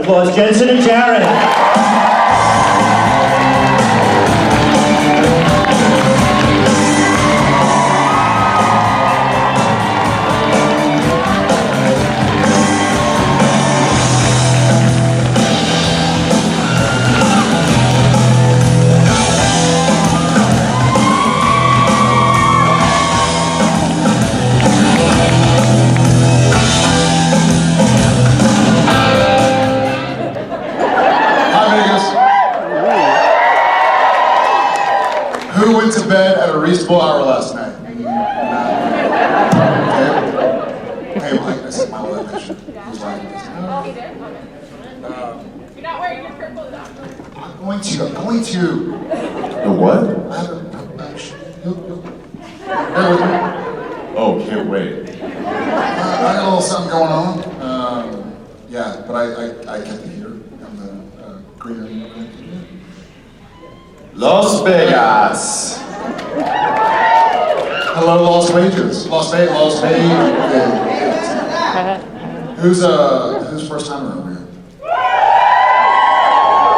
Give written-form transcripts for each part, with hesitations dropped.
applause, Jensen and Jared. Who went to bed at a reasonable hour last night? Okay. Hey, Mike, I said my love mission. Who's like this? Oh, he did? You're not wearing your purple though. I'm going to. The what? I have a bear with me. Oh, can't wait. I got a little something going on. Yeah, but I kept it here. I'm the green room. Las Vegas. Hello, Las Vegas. Las Vegas. Who's first timer over here?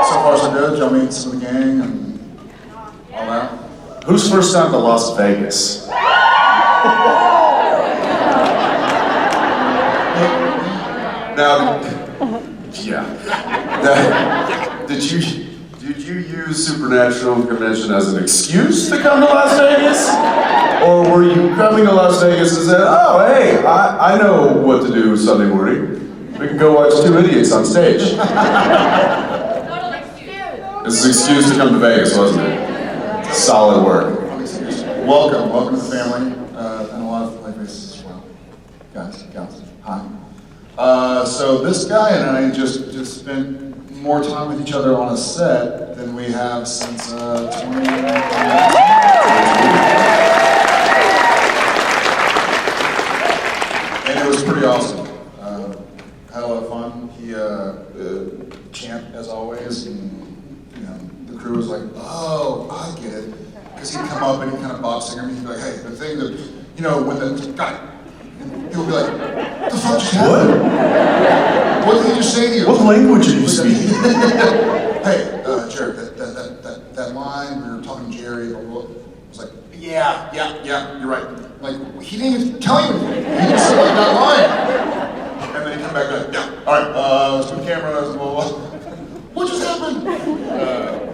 So far so good. Y'all meet some of the gang and all that. Who's first time to Las Vegas? Now, yeah. Did you use Supernatural Convention as an excuse to come to Las Vegas? Or were you coming to Las Vegas and said, oh, hey, I know what to do Sunday morning. We can go watch two idiots on stage. It's an excuse to come to Vegas, wasn't it? Solid work. Welcome to the family, and a lot of play faces as well. Guys, hi. So this guy and I just spent more time with each other on a set than we have since 2019. And it was pretty awesome. Had a lot of fun. He champ as always, and the crew was like, "Oh, I get it," because he'd come up and he'd kind of box singer me. He'd be like, "Hey, the thing that when the guy," he would be like, "The fuck just happened? What did he just say to you? What language are you speaking?" Hey, Jared, that line we were talking to Jerry. I was like, yeah, you're right. Like, he didn't even tell you anything. He just said like that line. And then he came back like, yeah, all right, switch cameras, blah, blah. What just happened?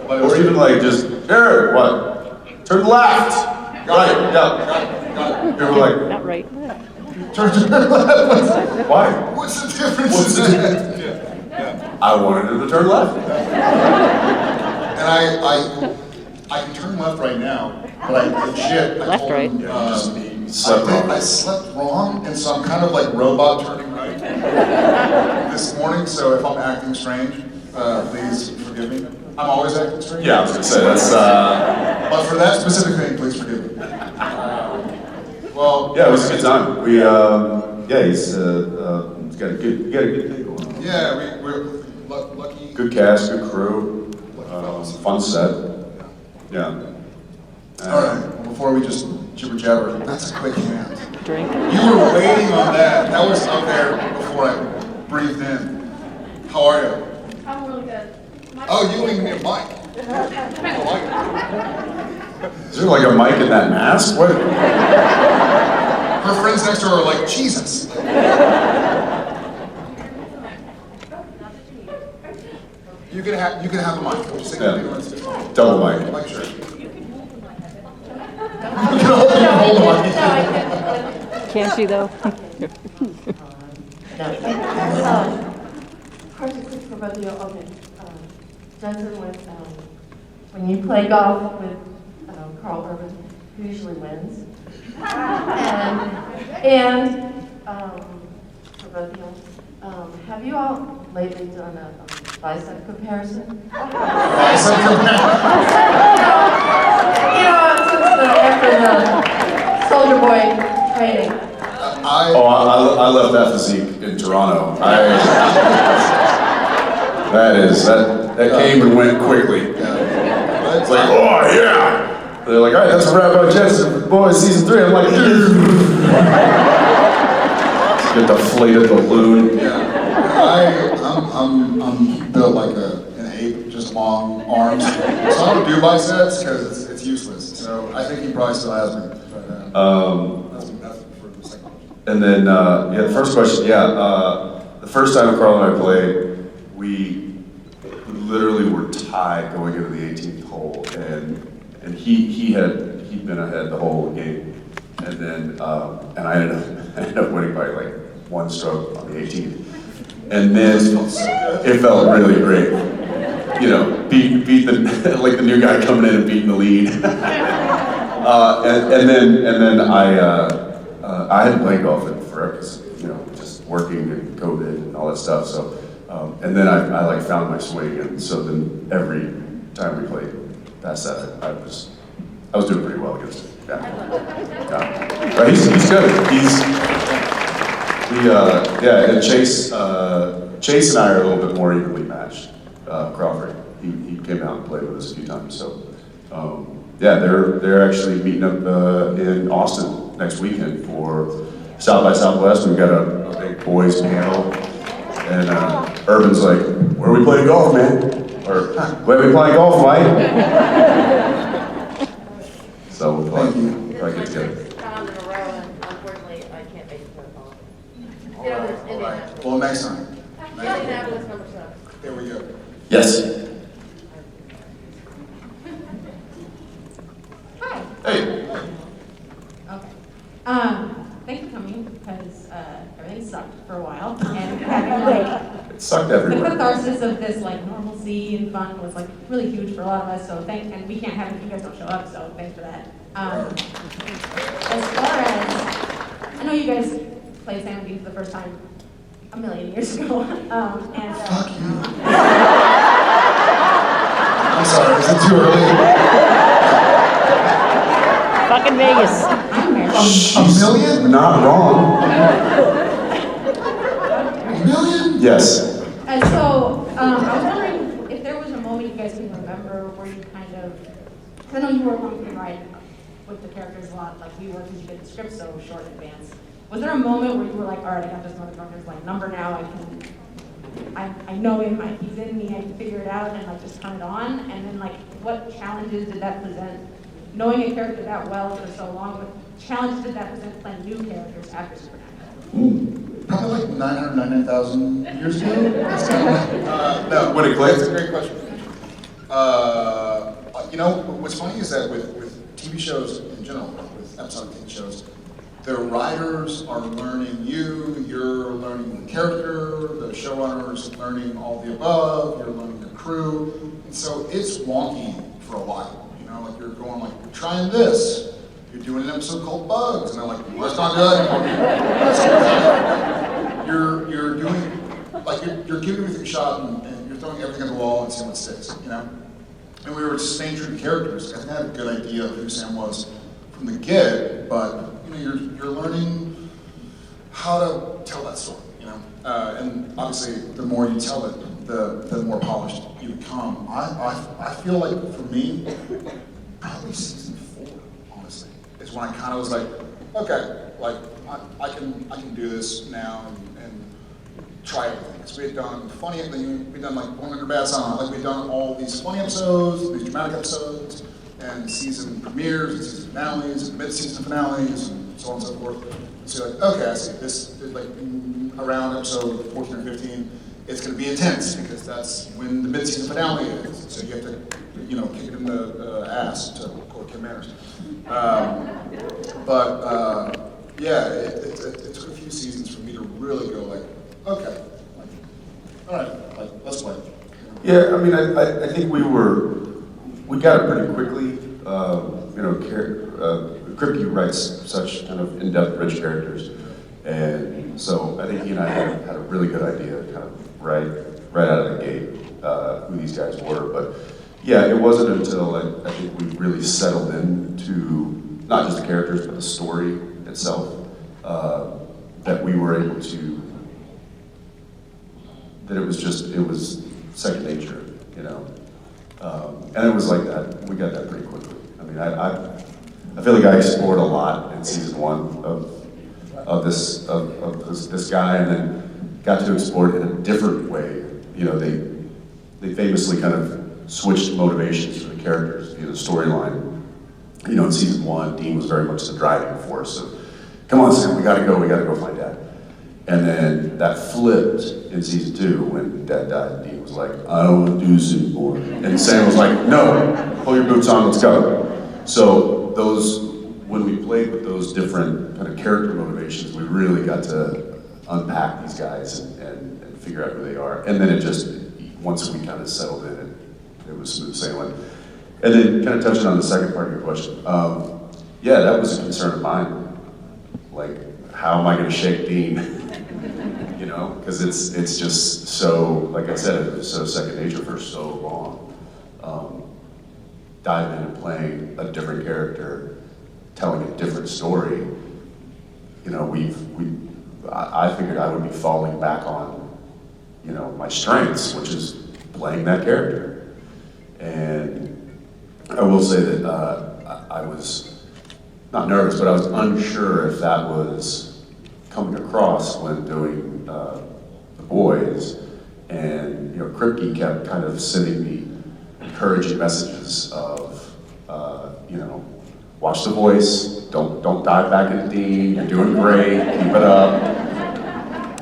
Or even like just, Jared, what? Turn left. Got it. Yeah. Got it. People were like, Not right. Turn left. why? What's the difference? I wanted him to turn left. And I can turn left right now, but I legit, I Left, told right. him, Slept I slept wrong, and so I'm kind of like robot turning right this morning, so if I'm acting strange, please forgive me. I'm always acting strange. Yeah, I was gonna say, that's, But for that specific thing, please forgive me. Well, yeah, it was a good time. He's got a good thing going on. Yeah, we're lucky. Good cast, good crew, fun set. Yeah. All right, before we just jibber jabber, that's a quick hand. Drink. You were waiting on that. That was up there before I breathed in. How are you? I'm really good. Oh, you don't even need a mic. I like Is there like a mic in that mask? What? it. Her friends next to her are like, Jesus. You can have a mic. Just take Yeah. a mic. Double mic. Like, sure. You can hold the mic. Can't she though? Question quick for both of you. Okay. Jensen, when you play golf with Carl Urban, who usually wins? And for both of you, have you all lately done a bicep comparison? Bicep comparison. After the Soldier Boy training. I left that physique in Toronto. That came and went quickly. It's like, oh yeah. They're like, all right, that's a wrap on Jensen Boys season 3. I'm like, it's a deflated balloon. Yeah. I'm I'm built like an ape, just long arms. So I don't do biceps because it's useless. So I think he probably still has me. But, that's for the psychology. And then, the first question, the first time Carl and I played, we literally were tied going into the 18th hole, and he'd been ahead the whole game, and then and I ended up winning by like 1 stroke on the 18th, and then it felt really great, you know, beat the like the new guy coming in and beating the lead, and then I hadn't played golf in forever, 'cause, you know, just working and COVID and all that stuff. So, and then I like found my swing, and so then every time we played past that, I was doing pretty well against him. Yeah. But he's good. And Chase and I are a little bit more evenly matched. Crawford, he came out and played with us a few times. So, they're actually meeting up in Austin next weekend for South by Southwest. We've got a big boys panel, and Urban's like, "Where are we playing golf, man?" Or, "Where are we playing golf, mate?" So we'll probably get together. Round in a row, and unfortunately, I can't make it to the call. All right. Well, next time. Indianapolis, number 7. There we go. Yes. Hi. Hey. Okay. Thanks for coming because everything sucked for a while, and having like It sucked the everywhere. catharsis of this like normalcy and fun was like really huge for a lot of us. So and we can't have it if you guys don't show up. So thanks for that. As far as I know, you guys played Sam and Dean for the first time a million years ago, and Fuck you. I'm sorry, is it too early? Fucking Vegas. I'm married. A million? Not wrong. A million? Yes. And so I was wondering if there was a moment you guys can remember where you kind of, because I know you were going to write with the characters a lot, like we were, because you did the script so short in advance. Was there a moment where you were like, all right, I got this motherfucker's like number now, I know him, he's in me, I can figure it out, and like just turn it on? And then like, what challenges did that present? Knowing a character that well for so long, what challenges did that present playing new characters after Supernatural? Probably like 999,000 years ago. No, When it that's clicked? a great question. You know, what's funny is that with TV shows in general, with episodic TV shows, the writers are learning you, you're learning the character, the showrunners learning all the above, you're learning the crew, and so it's wonky for a while. You know, like you're going like, you're trying this, you're doing an episode called Bugs, and they're like, let's not do that anymore. You're doing, like you're giving everything a shot, and you're throwing everything at the wall and seeing what sticks, you know? And we were just staying true to characters. I think I had a good idea of who Sam was from the get, but you know, you're learning how to tell that story, you know? And obviously, the more you tell it, the more polished you become. I feel like for me, probably season 4, honestly, is when I kind of was like, okay, like I can do this now and try everything. Because we had done funny, we'd done like 100 Bad Sound, like we'd done all these funny episodes, these dramatic episodes, and season premieres, and season finales, and mid-season finales, and so on and so forth. So you're like, okay, I see, this is like around episode 14 or 15, it's going to be intense, because that's when the mid-season finale is. So you have to, you know, kick it in the ass, to quote Kim Manners. Yeah, it took a few seasons for me to really go like, okay, like, all right, like, let's play. Yeah, I mean, I think we got it pretty quickly. You know, Kripke writes such kind of in-depth, rich characters, and so I think he and I had a really good idea, kind of right out of the gate, who these guys were. But yeah, it wasn't until I think we really settled into not just the characters, but the story itself, that we were able to. That it was second nature, you know. And it was like that. We got that pretty quickly. I mean, I feel like I explored a lot in season 1 of this guy, and then got to explore it in a different way you know, they famously kind of switched motivations for the characters, the storyline. You know, in season 1, Dean was very much the driving force of, come on, Sam, we gotta go find Dad. And then that flipped in season 2 when Dad died. Dean was like, I don't want to do this anymore. And Sam was like, no, pull your boots on, let's go. So when we played with those different kind of character motivations, we really got to unpack these guys and figure out who they are. And then it just, once we kind of settled in, it was smooth sailing. And then kind of touching on the second part of your question, yeah, that was a concern of mine. Like, how am I going to shake Dean? You know, because it's just so, like I said, it was so second nature for so long. Diving into playing a different character, telling a different story. You know, I figured I would be falling back on, you know, my strengths, which is playing that character. And I will say that I was not nervous, but I was unsure if that was coming across when doing The Boys. And, you know, Kripke kept kind of sending me encouraging messages of, you know, watch The Voice, don't dive back into Dean, you're doing great, keep it up.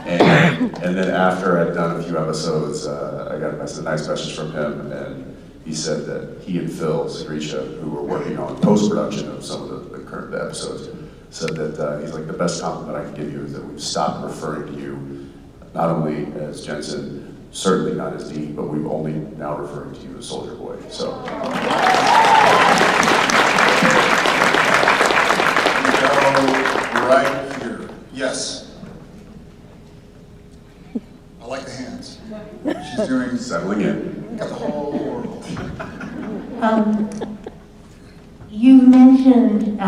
And then after I'd done a few episodes, I got a nice message from him, and he said that he and Phil Sigricia, who were working on post-production of some of the current episodes, said that he's like, the best compliment I can give you is that we've stopped referring to you not only as Jensen, certainly not as Dean, but we've only now referring to you as Soldier Boy. So. Right here. Yes. I like the hands. She's doing Settling in. got the whole world. You mentioned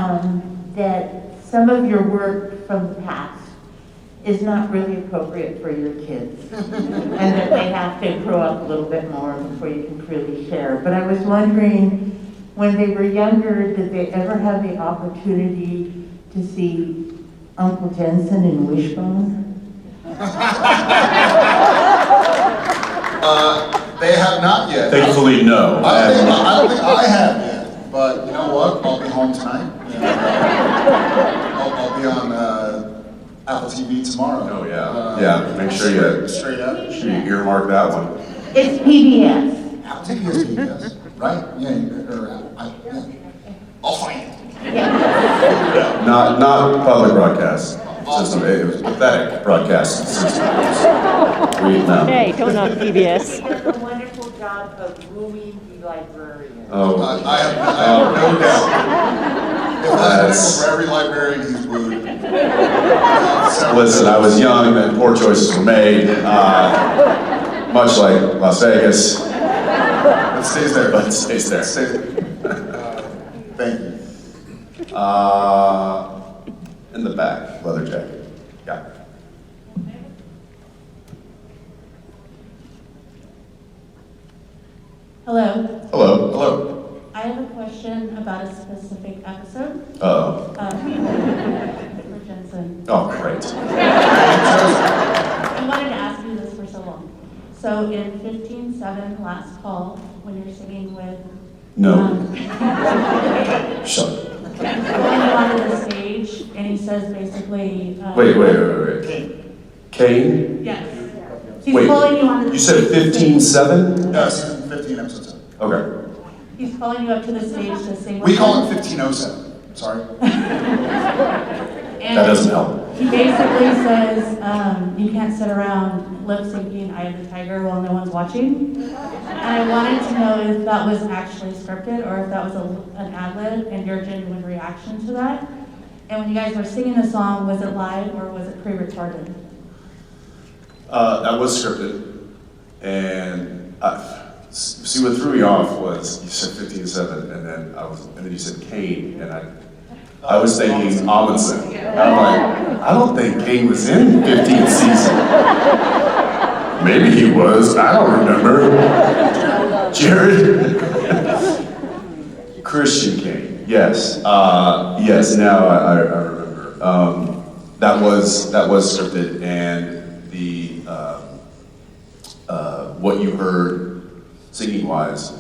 that some of your work from the past is not really appropriate for your kids, and that they have to grow up a little bit more before you can freely share. But I was wondering, when they were younger, did they ever have the opportunity to see Uncle Jensen in Wishbone? They have not yet. Thankfully, no. I don't think I have yet, but you know what? I'll be home tonight. And, I'll be on Apple TV tomorrow. Oh yeah, yeah. Make sure you straight up. earmark that one. It's PBS. Apple TV is PBS, right? Yeah. I'll find it. Not public broadcast system. It was pathetic broadcast system. Hey, don't knock PBS. He does a wonderful job of wooing the librarian. Oh, I have no doubt. If that's for every librarian he's wooed. listen, I was young and poor choices were made, much like Las Vegas. It stays there. But it stays there. It stays there. Thank you. In the back, leather jacket. Yeah. Hello. Hello. Hello. I have a question about a specific episode Uh-oh. for Jensen. Oh, great. I wanted to ask you this for so long. So in 15-7, last call, when you're singing with... No. Shut up. Going onto the stage, and he says basically... Wait. Kane? Yes. He's Wait, calling you onto the you said stage. 15-7? No, season 15, episode 7. Okay. He's calling you up to the stage to sing with We call him. it 1507. Sorry. And That doesn't help. He basically says, you can't sit around lip syncing Eye of the Tiger while no one's watching. And I wanted to know if that was actually scripted or if that was an ad-lib and your genuine reaction to that. And when you guys were singing the song, was it live or was it pre-recorded? That was scripted. And see, what threw me off was you said 15-7, and then you said Kane, and I was thinking Amundsen. And I'm like, I don't think Kane was in 15th season. Maybe he was. I don't remember. Jared. Christian Kane. Yes. Yes. Now I remember. That was scripted, and the what you heard singing-wise,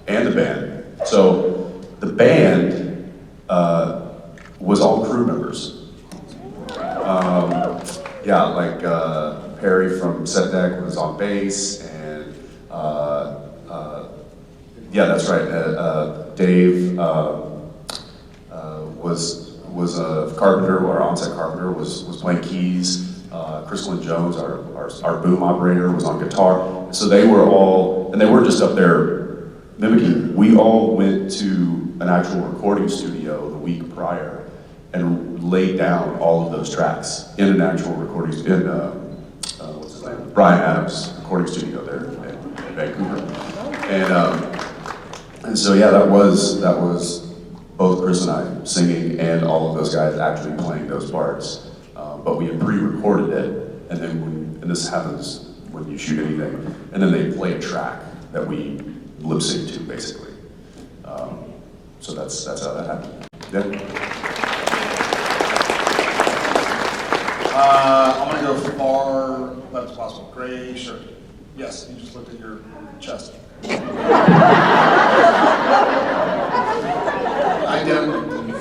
and the band. So the band was all crew members. Yeah, like Perry from Set Deck was on bass, and yeah, that's right. Dave was a carpenter, or on-set carpenter, was playing keys. Crystal Jones, our boom operator, was on guitar. So they were all, and they weren't just up there mimicking. We all went to an actual recording studio the week prior and laid down all of those tracks in an actual recording studio, what's his name? Brian Adams' recording studio there in Vancouver. And so yeah, that was both Chris and I singing and all of those guys actually playing those parts. But we had pre-recorded it, and then and this happens when you shoot anything, and then they play a track that we lip sync to, basically. So that's how that happened. Yeah. I'm gonna go far left as possible. Gray shirt. Yes, you just looked at your chest. Identity.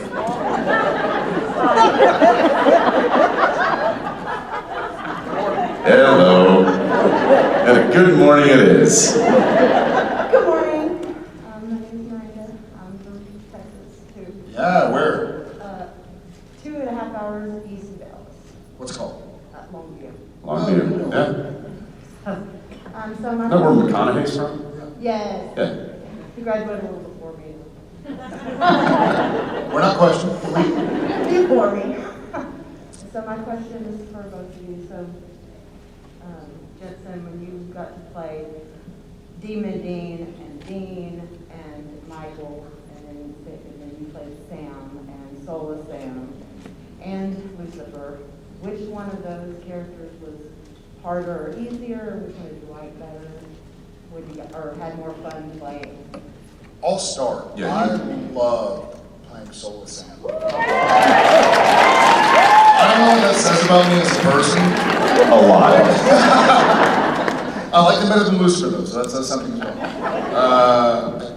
Hello. And a good morning it is. Good morning. My name is Miranda. I'm from Texas, too. Yeah, where? 2.5 hours east of Dallas. What's it called? Longview. Longview. Yeah. So my Know where McConaughey's from? Yes. Yeah. He graduated a little before me. We're not questioning. Before me. So my question is for both of you. So, Jensen, when you got to play Demon Dean and Michael, and then you played Sam and Soulless Sam and Lucifer, which one of those characters was harder or easier, or which one did you like better? Or had more fun playing? I'll start. Yeah, I love playing Soulless Sam. I don't know what that says about me as a person. A lot. I like them better than Lucifer, though, so that says something as well.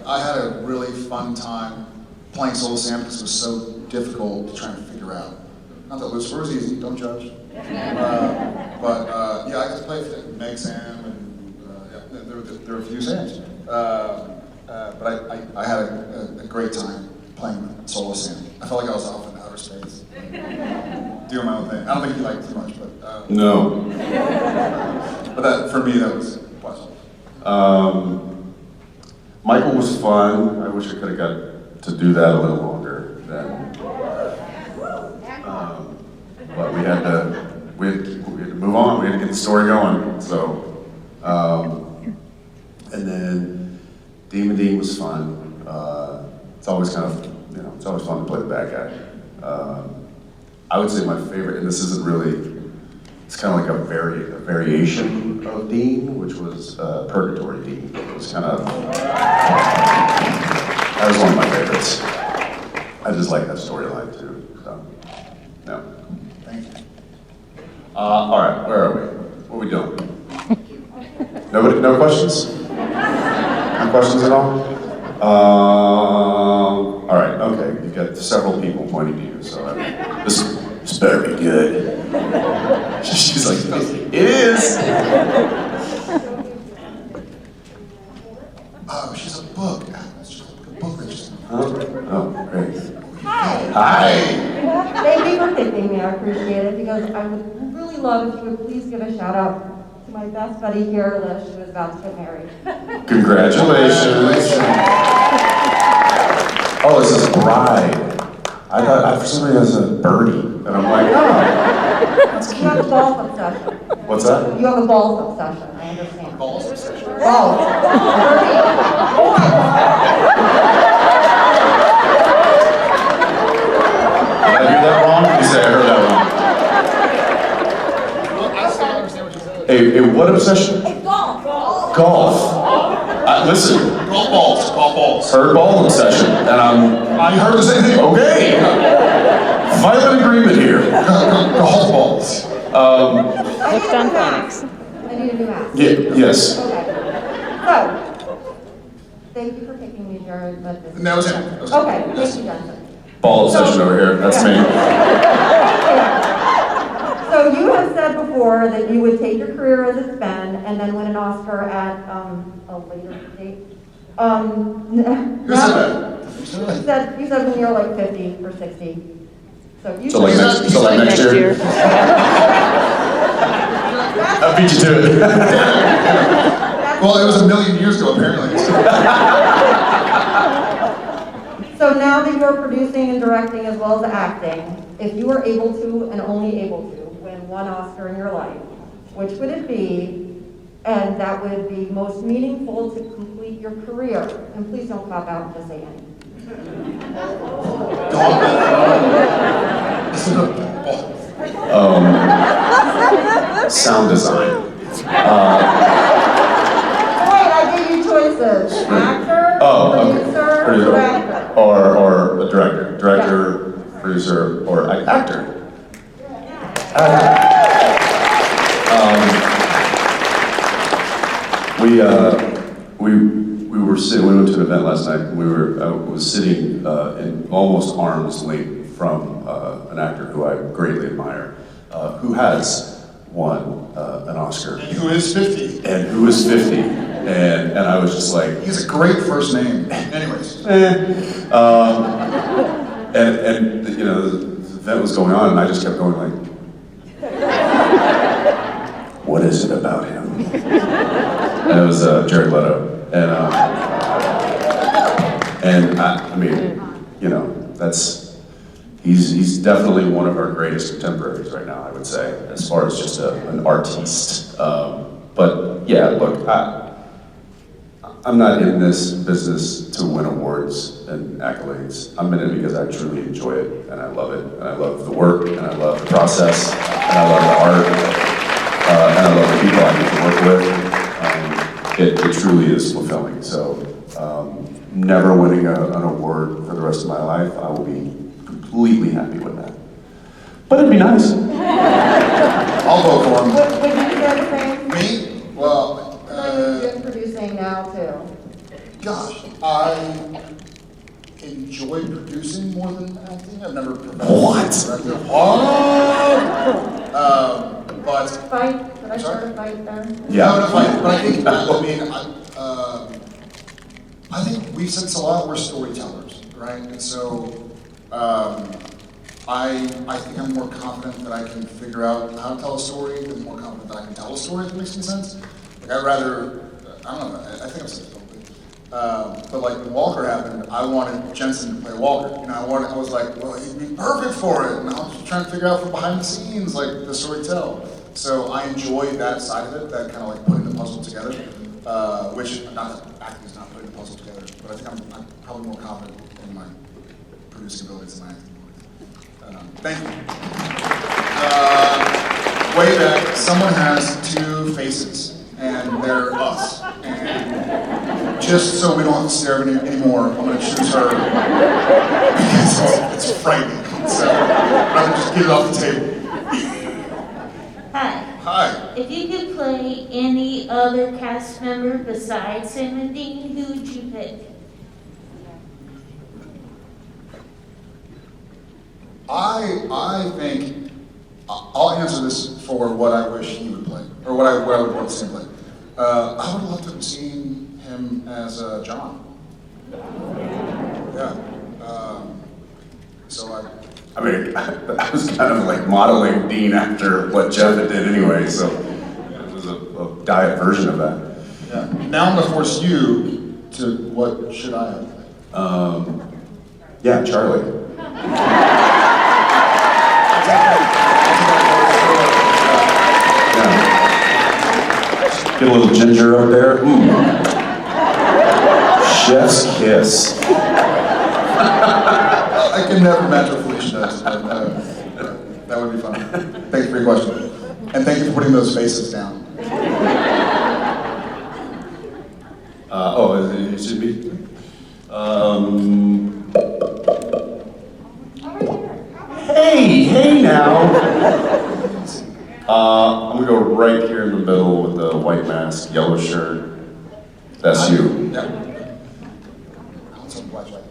I had a really fun time playing Soulless Sam because it was so difficult to try and figure out. Not that Lucifer was easy, don't judge. But yeah, I got to play Meg Sam, and yeah, there were a few Sams. But I had a great time playing Soulless Sam. I felt like I was off in outer space, doing my own thing. I don't think he liked it too much, but No. but that for me that was pleasant. Michael was fun. I wish I could have got to do that a little longer then. But we had to move on. We had to get the story going. So, and then Demon Dean was fun. It's always kind of, it's always fun to play the bad guy. I would say my favorite, and this isn't really, it's kind of like a variation of Dean, which was Purgatory Dean. It was kind of, that was one of my favorites. I just like that storyline too. So, yeah. Thank you. All right, where are we? What are we doing? Nobody, no questions? No questions at all? All right, okay. You've got several people pointing to you, so this better be good. She's like, it is. Oh, she's a book. It's just a book register. Oh, great. Hi. Thank you for picking me. I appreciate it because I would really love if you would please give a shout out to my best buddy here, Lish, who is about to get married. Congratulations. Oh, this is bride. I thought for some reason it was a birdie, and I'm like, oh, that's You have a cute. golf obsession. What's that? You have a golf obsession. I understand. Balls obsession. Golf. Did I hear that wrong? You say I heard that Well, I still don't understand what you said. wrong. A what obsession? Golf. Golf. Listen, Golf balls. Golf balls. heard ball obsession, and I heard the same thing. okay. Violent agreement here. Golf balls. Looked on phonics. I need a new mask. Yes. Okay. Thank you for taking me, Jared, but this. That was him. That was him. Okay, Yes. thank you, Jensen. Ball obsession over here, that's me. So you have said before that you would take your career as it's been and then win an Oscar at a later date. Who said that? You said when you're like 50 or 60. So you So like next year? I beat you to it. Well, it was a million years ago, apparently. So now that you're producing and directing as well as acting, if you were able to and only able to win one Oscar in your life, which would it be? And that would be most meaningful to complete your career. And please don't pop out and just say any. Sound design. Wait, I gave you choices. Actor, producer, director. Or a director, producer, or actor. We went to an event last night. I was sitting in almost arm's length from an actor who I greatly admire, who has won an Oscar. And who is 50. And I was just like, He has a great first name. Anyways. And you know, the event was going on, and I just kept going like, what is it about him? And it was Jared Leto, and I mean, you know, he's definitely one of our greatest contemporaries right now, I would say, as far as just an artiste. But yeah, look, I'm not in this business to win awards and accolades. I'm in it because I truly enjoy it, and I love it, and I love the work, and I love the process, and I love the art, and I love the people I get to work with. It truly is fulfilling. So, never winning an award for the rest of my life, I will be completely happy with that. But it'd be nice. I'll vote for him. Would you say the same? Me? Well, You're producing now too. gosh, I enjoy producing more than acting. I've never What? directed. But Fight? Did I start a fight there? Yeah. No, but I think, I think we've said this a lot, we're storytellers, right? And so, I think I'm more confident that I can figure out how to tell a story than more confident that I can tell a story, if that makes any sense. Like, I'd rather, I don't know, I think I've said this publicly, but like when Walker happened, I wanted Jensen to play Walker. You know, I was like, well, he'd be perfect for it. And I was just trying to figure out from behind the scenes, like, the storytell. So I enjoy that side of it, that kind of like putting the puzzle together, which, not that acting is not putting the puzzle together, but I think I'm probably more confident in my producing abilities than my acting abilities. Thank you. Way back, someone has two faces, and they're us. And just so we don't have to stare at it anymore, I'm going to choose her because it's frightening. So I'd rather just get it off the table. Hi. Hi. If you could play any other cast member besides Sam and Dean, who would you pick? I think I'll answer this for what I wish he would play, or what I would want to see him play. I would love to have seen him as John. Yeah. So I mean, I was kind of like modeling Dean after what Jeff had did anyway, so it was a diet version of that. yeah. Now I'm gonna force you to what should I have played? Yeah, Charlie. Yeah. Get a little ginger up there. Chef's kiss. I can never match what Felicia does, but that would be fun. Thank you for your question. And thank you for putting those faces down. It should be. Hey now. I'm gonna go right here in the middle with the white mask, yellow shirt, That's you. Yeah. What's up, watch right?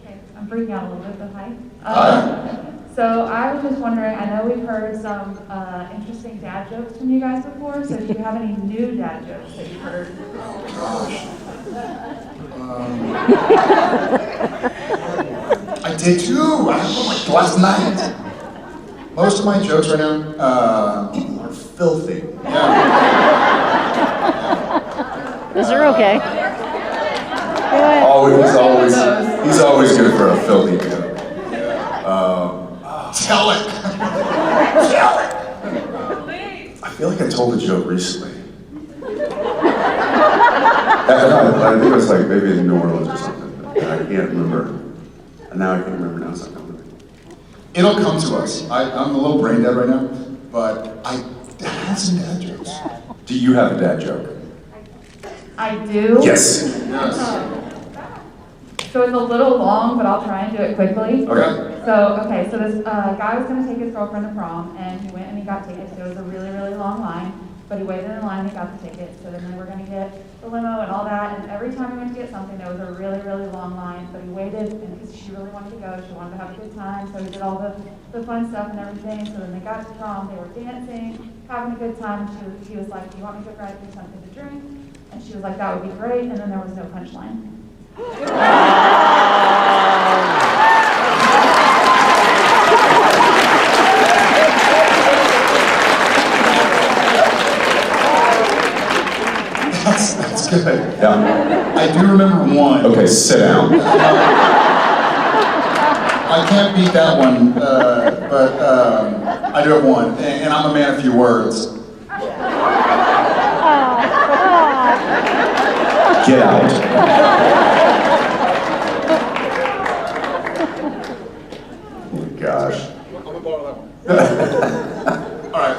Okay, I'm freaking out a little bit, but hi. Hi. So I was just wondering, I know we've heard some interesting dad jokes from you guys before, so do you have any new dad jokes that you've heard? Gosh. I did too. I had one like last night. Most of my jokes right now are filthy. Yeah. Those are okay. Oh, he's always good for a filthy joke. Tell it. Tell it. I feel like I told a joke recently. I think it was like maybe in New Orleans or something. I can't remember. And now I can't remember now. It's not coming to me. It'll come to us. I'm a little brain dead right now, but I had some dad jokes. Do you have a dad joke? I do. Yes. Yes. So it's a little long, but I'll try and do it quickly. Okay. So this guy was going to take his girlfriend to prom, and he went and he got tickets. It was a really, really long line, but he waited in line and he got the tickets. So then they were going to get the limo and all that, and every time he went to get something, there was a really, really long line, but he waited, and because she really wanted to go, she wanted to have a good time, so he did all the fun stuff and everything. So then they got to prom, they were dancing, having a good time, and he was like, do you want me to grab you something to drink? And she was like, that would be great, and then there was no punchline. That's good. Yeah. I do remember one. Okay, sit down. I can't beat that one, but I do have one, and I'm a man of few words. Get out. Oh my gosh. I'm gonna borrow that one. All right,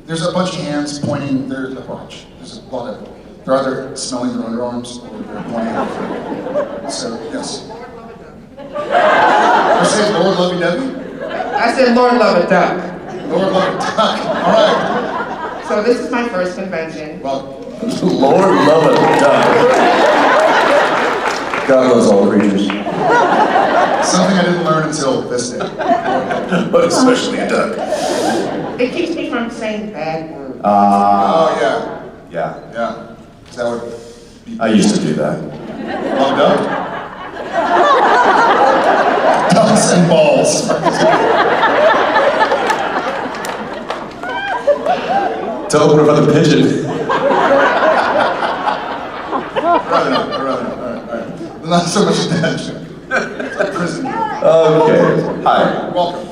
there's a bunch of hands pointing. There's a bunch. There's a lot of. They're either smelling their underarms or they're pointing. So yes. You say Lord Lovey Dovey? I said Lord love a duck. Lord Lovey Duck. All right. So this is my first convention. Well. Lord love a duck. God loves all creatures. Something I didn't learn until this day. But especially a duck. It keeps me from saying bad words. Oh yeah. Yeah. Yeah. That would be. I used to do that. Love duck? Ducks and balls. Tell them about the pigeon. Rather not. All right. Not so much attention. It's like prison. Okay. Hi. Welcome.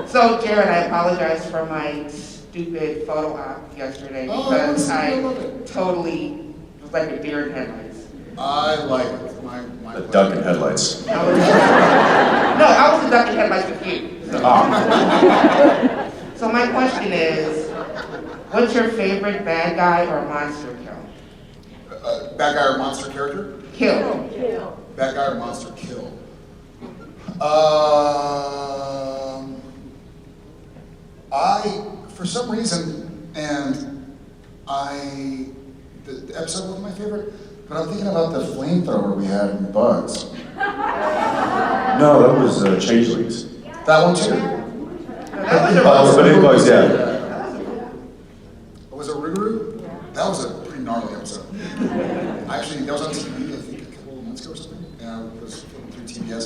So Jared, I apologize for my stupid photo op yesterday because I totally was like a deer in headlights. I like it. The duck and headlights. I was a duck in headlights with you. So. So my question is, what's your favorite bad guy or monster kill? Bad guy or monster character? Kill. Bad guy or monster kill? For some reason, the episode wasn't my favorite, but I'm thinking about the flamethrower we had in Bugs. No, that was Changelings. That one too. But in Bugs, yeah. Was it Rougarou? That was a pretty gnarly episode. Actually, that was on TV, I think, a couple of months ago or something. And I was flipping through TBS,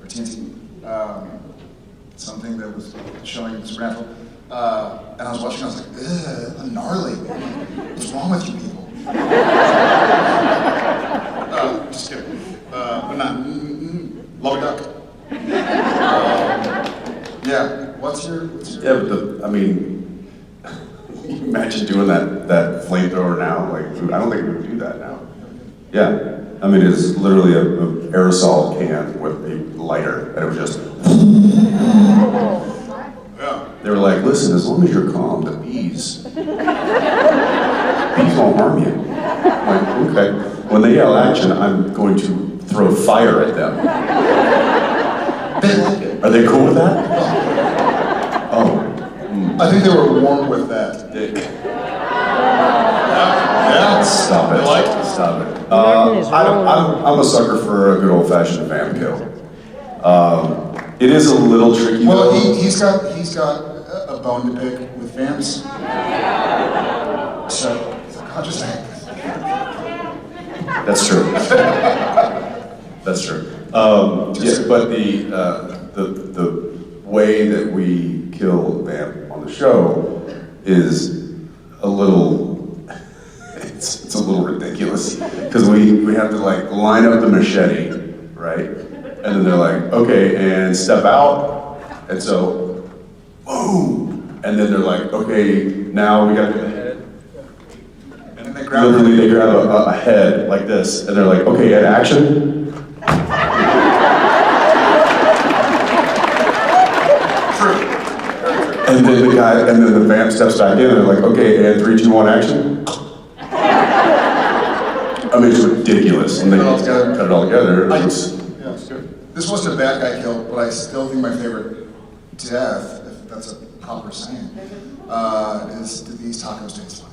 or TNT, something that was showing Supernatural. And I was watching, I was like, ugh, gnarly. What's wrong with you people? Just kidding. But not, love a duck. Yeah, what's your... Yeah, but imagine doing that flamethrower now. Like, I don't think we would do that now. Yeah, I mean, it's literally an aerosol can with a lighter, and it was just. Yeah. They were like, listen, as long as you're calm, the bees won't harm you. I'm like, okay. When they yell action, I'm going to throw fire at them. They like it. Are they cool with that? Oh. I think they were warm with that. Yeah. Stop it. You like? Stop it. Martin is rolling. I'm a sucker for a good old-fashioned vamp kill. It is a little tricky Well, though. he's got a bone to pick with vamps. So I'll just say. That's true. That's true. Yeah, but the way that we kill vamp on the show is a little. It's a little ridiculous because we have to like line up the machete, right? And then they're like, okay, and step out. And so, boom. And then they're like, okay, now we got to do the head. And then they grab Literally, they grab a head like this, and they're like, okay, and action. And then the vamp steps back in, and they're like, okay, and 3, 2, 1, action. I mean, it's ridiculous. And they cut it all together. Yeah, it's good. This wasn't a bad guy kill, but I still think my favorite death, if that's a proper saying, is do these tacos taste fun?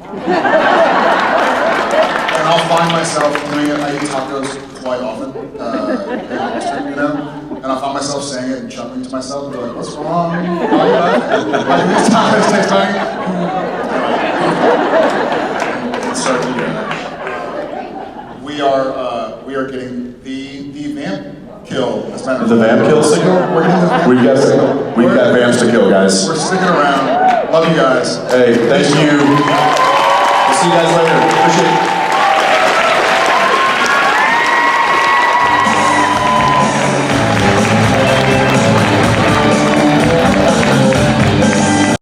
And I'll find myself doing it. I eat tacos quite often, you know? And I'll find myself saying it and chuckling to myself and be like, what's wrong? Why these tacos taste funny? And start doing that. We are getting the vamp kill. As a matter of The vamp kill signal? We're getting the vamp We've got signal. We've got vamps to kill, guys. We're sticking around. Love you guys. Hey, thank you. We'll see you guys later. Appreciate it.